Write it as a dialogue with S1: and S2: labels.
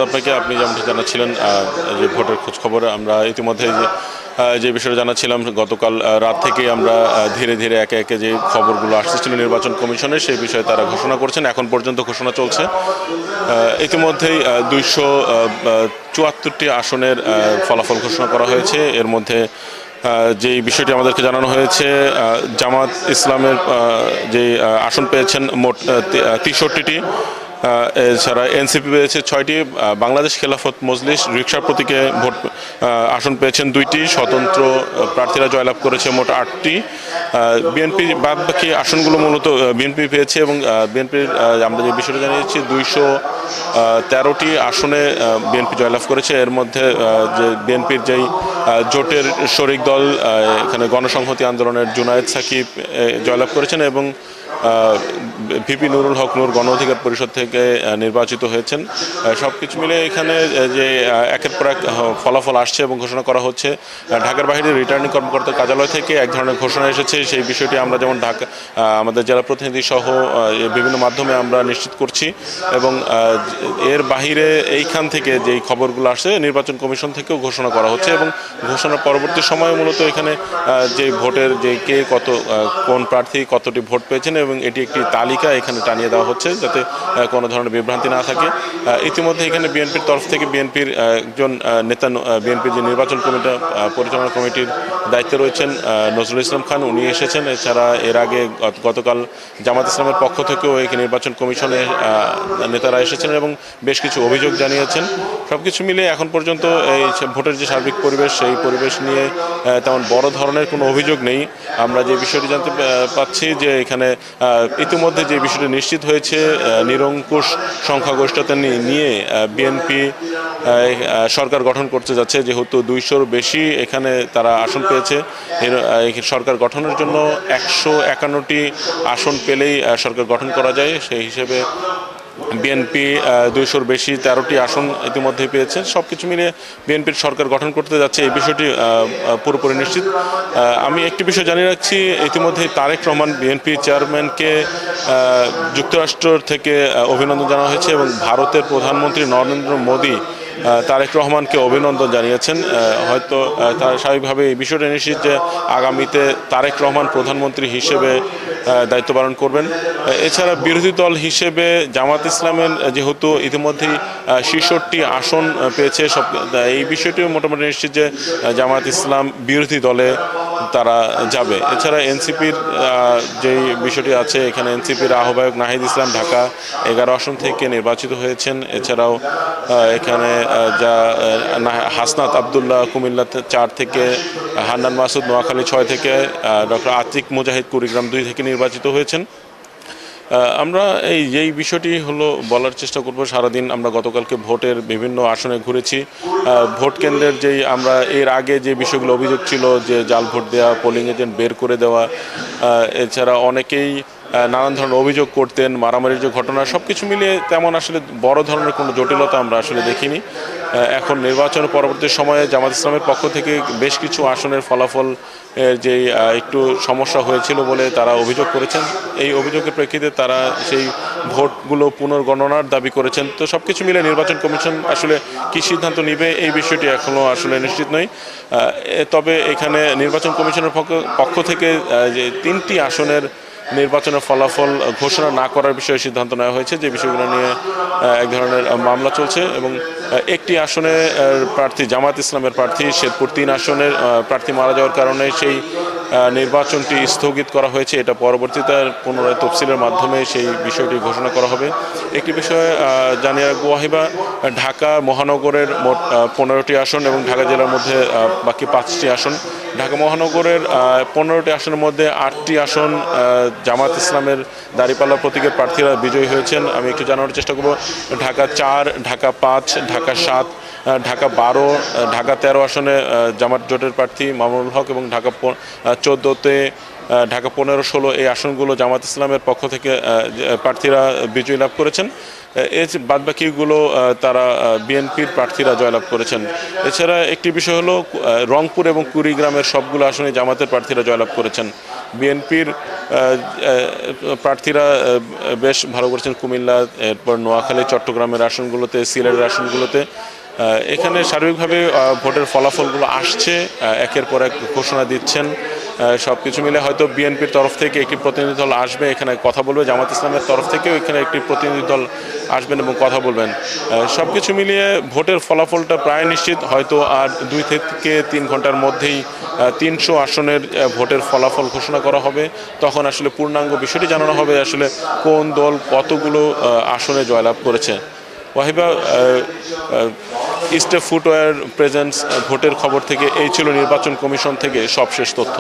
S1: আপনাকে। আপনি যেমনটি জানাচ্ছিলেন যে ভোটের খোঁজখবর আমরা ইতিমধ্যে যে বিষয়টা জানাচ্ছিলাম, গতকাল রাত থেকেই আমরা ধীরে ধীরে একে একে যে খবরগুলো আসতেছিল নির্বাচন কমিশনের, সেই বিষয়ে তারা ঘোষণা করছেন। এখন পর্যন্ত ঘোষণা চলছে। ইতিমধ্যেই 274টি আসনের ফলাফল ঘোষণা করা হয়েছে। এর মধ্যে যেই বিষয়টি আমাদেরকে জানানো হয়েছে, জামাত ইসলামের যে আসন পেয়েছেন মোট 63টি। এছাড়া এনসিপি পেয়েছে 6টি, বাংলাদেশ খেলাফত মজলিস রিকশা প্রতীকে ভোট আসন পেয়েছেন 2টি, স্বতন্ত্র প্রার্থীরা জয়লাভ করেছে মোট 8টি। বিএনপি বাদ বাকি আসনগুলো মূলত বিএনপি পেয়েছে এবং বিএনপির আমরা যে বিষয়টা জানিয়েছি 213টি আসনে বিএনপি জয়লাভ করেছে। এর মধ্যে যে বিএনপির যেই জোটের শরিক দল এখানে গণসংহতি আন্দোলনের জুনায়েদ সাকিব জয়লাভ করেছেন এবং ভিপি নুরুল হক নূর গণ অধিকার পরিষদ থেকে নির্বাচিত হয়েছেন। সব কিছু মিলে এখানে যে একের পর এক ফলাফল আসছে এবং ঘোষণা করা হচ্ছে। ঢাকার বাইরে রিটার্নিং কর্মকর্তার কার্যালয় থেকে এক ধরনের ঘোষণা এসেছে। সেই বিষয়টি আমরা যেমন ঢাকা আমাদের জেলা প্রতিনিধি সহ বিভিন্ন মাধ্যমে আমরা নিশ্চিত করছি এবং এর বাহিরে এইখান থেকে যেই খবরগুলো আসছে নির্বাচন কমিশন থেকেও ঘোষণা করা হচ্ছে এবং ঘোষণার পরবর্তী সময়ে মূলত এখানে যে ভোটের যে কে কত কোন প্রার্থী কতটি ভোট পেয়েছেন এবং এটি একটি তালিকা এখানে টানিয়ে দেওয়া হচ্ছে যাতে কোনো ধরনের বিভ্রান্তি না থাকে। ইতিমধ্যে এখানে বিএনপির তরফ থেকে বিএনপির একজন নেতা, বিএনপির যে নির্বাচন কমিটি পরিচালনা কমিটির দায়িত্বে রয়েছেন নজরুল ইসলাম খান, উনি এসেছেন। এছাড়া এর আগে গতকাল জামাত ইসলামের পক্ষ থেকেও এই নির্বাচন কমিশনে নেতারা এসেছেন এবং বেশ কিছু অভিযোগ জানিয়েছেন। সব কিছু মিলে এখন পর্যন্ত এই ভোটের যে সার্বিক পরিবেশ, সেই পরিবেশ নিয়ে তেমন বড় ধরনের কোনো অভিযোগ নেই। আমরা যে বিষয়টি জানতে পাচ্ছি যে এখানে ইতিমধ্যে যে বিষয়টি নিশ্চিত হয়েছে, নিরঙ্কুশ সংখ্যাগরিষ্ঠতা নিয়ে বিএনপি সরকার গঠন করতে যাচ্ছে। যেহেতু 200-র বেশি এখানে তারা আসন পেয়েছে, সরকার গঠনের জন্য 151টি আসন পেলেই সরকার গঠন করা যায়। সেই হিসেবে বিএনপি 200-র বেশি 13টি আসন ইতিমধ্যে পেয়েছে। সব কিছু মিলিয়ে বিএনপির সরকার গঠন করতে যাচ্ছে, এই বিষয়টি পুরোপুরি নিশ্চিত। আমি একটি বিষয় জানিয়ে রাখছি, ইতিমধ্যে তারেক রহমান বিএনপি চেয়ারম্যানকে যুক্তরাষ্ট্র থেকে অভিনন্দন জানানো হয়েছে এবং ভারতের প্রধানমন্ত্রী নরেন্দ্র মোদী তারেক রহমানকে অভিনন্দন জানিয়েছেন। হয়তো তার স্বাভাবিকভাবে এই বিষয়টা নিশ্চিত যে আগামীতে তারেক রহমান প্রধানমন্ত্রী হিসেবে দায়িত্ব পালন করবেন। এছাড়া বিরোধী দল হিসেবে জামাত ইসলামের যেহেতু ইতিমধ্যেই 66টি আসন পেয়েছে, সব এই বিষয়টিও মোটামুটি নিশ্চিত যে জামাত ইসলাম বিরোধী দলে তারা যাবে। এছাড়া এনসিপির যেই বিষয়টি আছে, এখানে এনসিপির আহ্বায়ক নাহিদ ইসলাম ঢাকা 11 আসন থেকে নির্বাচিত হয়েছেন। এছাড়াও এখানে যা হাসনাত আবদুল্লাহ কুমিল্লা 4 থেকে, হান্নান মাসুদ নোয়াখালী 6 থেকে, ডক্টর আতিক মুজাহিদ কুড়িগ্রাম 2 থেকে নির্বাচিত হয়েছেন। আমরা যেই বিষয়টি হলো বলার চেষ্টা করব, সারাদিন আমরা গতকালকে ভোটের বিভিন্ন আসনে ঘুরেছি। ভোট কেন্দ্রের যেই আমরা এর আগে যে বিষয়গুলো অভিযোগ ছিল যে জাল ভোট দেওয়া, পোলিং এজেন্ট বের করে দেওয়া, এছাড়া অনেকেই নানান ধরনের অভিযোগ করতেন, মারামারির যে ঘটনা, সব কিছু মিলিয়ে তেমন আসলে বড় ধরনের কোনো জটিলতা আমরা আসলে দেখিনি। এখন নির্বাচনের পরবর্তী সময়ে জামাত ইসলামের পক্ষ থেকে বেশ কিছু আসনের ফলাফল যে একটু সমস্যা হয়েছিল বলে তারা অভিযোগ করেছেন। এই অভিযোগের প্রেক্ষিতে তারা সেই ভোটগুলো পুনর্গণনার দাবি করেছেন। তো সব কিছু মিলে নির্বাচন কমিশন আসলে কী সিদ্ধান্ত নেবে এই বিষয়টি এখনও আসলে নিশ্চিত নয়। তবে এখানে নির্বাচন কমিশনের পক্ষ থেকে যে 3টি আসনের নির্বাচনের ফলাফল ঘোষণা না করার বিষয়ে সিদ্ধান্ত নেওয়া হয়েছে, যে বিষয়গুলো নিয়ে এক ধরনের মামলা চলছে এবং একটি আসনে প্রার্থী জামাত ইসলামের প্রার্থী শেরপুর 3 আসনের প্রার্থী মারা যাওয়ার কারণে সেই নির্বাচনটি স্থগিত করা হয়েছে। এটা পরবর্তীতে পুনরায় তফসিলের মাধ্যমে সেই বিষয়টি ঘোষণা করা হবে। একটি বিষয়ে জানিয়ে রাখবো, ওয়াহিবা ঢাকা মহানগরের মোট 15টি আসন এবং ঢাকা জেলার মধ্যে বাকি 5টি আসন। ঢাকা মহানগরের 15টি আসনের মধ্যে 8টি আসন জামাত ইসলামের দাঁড়িপাল্লা প্রতীকের প্রার্থীরা বিজয়ী হয়েছেন। আমি একটু জানানোর চেষ্টা করব। ঢাকা 4, ঢাকা 5, ঢাকা 7, ঢাকা 12, ঢাকা 13 আসনে জামাত জোটের প্রার্থী মামুনুল হক এবং ঢাকা 14-তে ঢাকা 15-16 এই আসনগুলো জামাত ইসলামের পক্ষ থেকে প্রার্থীরা বিজয় লাভ করেছেন। এর বাদবাকিগুলো তারা বিএনপির প্রার্থীরা জয়লাভ করেছেন। এছাড়া একটি বিষয় হলো রংপুর এবং কুড়িগ্রামের সবগুলো আসনে জামাতের প্রার্থীরা জয়লাভ করেছেন। বিএনপির প্রার্থীরা বেশ ভালো করেছেন কুমিল্লা, এরপর নোয়াখালী, চট্টগ্রামের আসনগুলোতে, সিলেটের আসনগুলোতে। এখানে সার্বিকভাবে ভোটের ফলাফলগুলো আসছে, একের পর এক ঘোষণা দিচ্ছেন। সব কিছু মিলে হয়তো বিএনপির তরফ থেকে একটি প্রতিনিধি দল আসবে, এখানে কথা বলবে। জামাত ইসলামের তরফ থেকেও এখানে একটি প্রতিনিধি দল আসবেন এবং কথা বলবেন। সব কিছু মিলিয়ে ভোটের ফলাফলটা প্রায় নিশ্চিত। হয়তো আর 2 থেকে 3 ঘন্টার মধ্যেই 300 আসনের ভোটের ফলাফল ঘোষণা করা হবে। তখন আসলে পূর্ণাঙ্গ বিষয়টি জানানো হবে আসলে কোন দল কতগুলো আসনে জয়লাভ করেছে। ওয়াহিবা, ইস্টে ফুটওয়্যার প্রেজেন্টস ভোটের খবর থেকে এই ছিল নির্বাচন কমিশন থেকে সবশেষ তথ্য।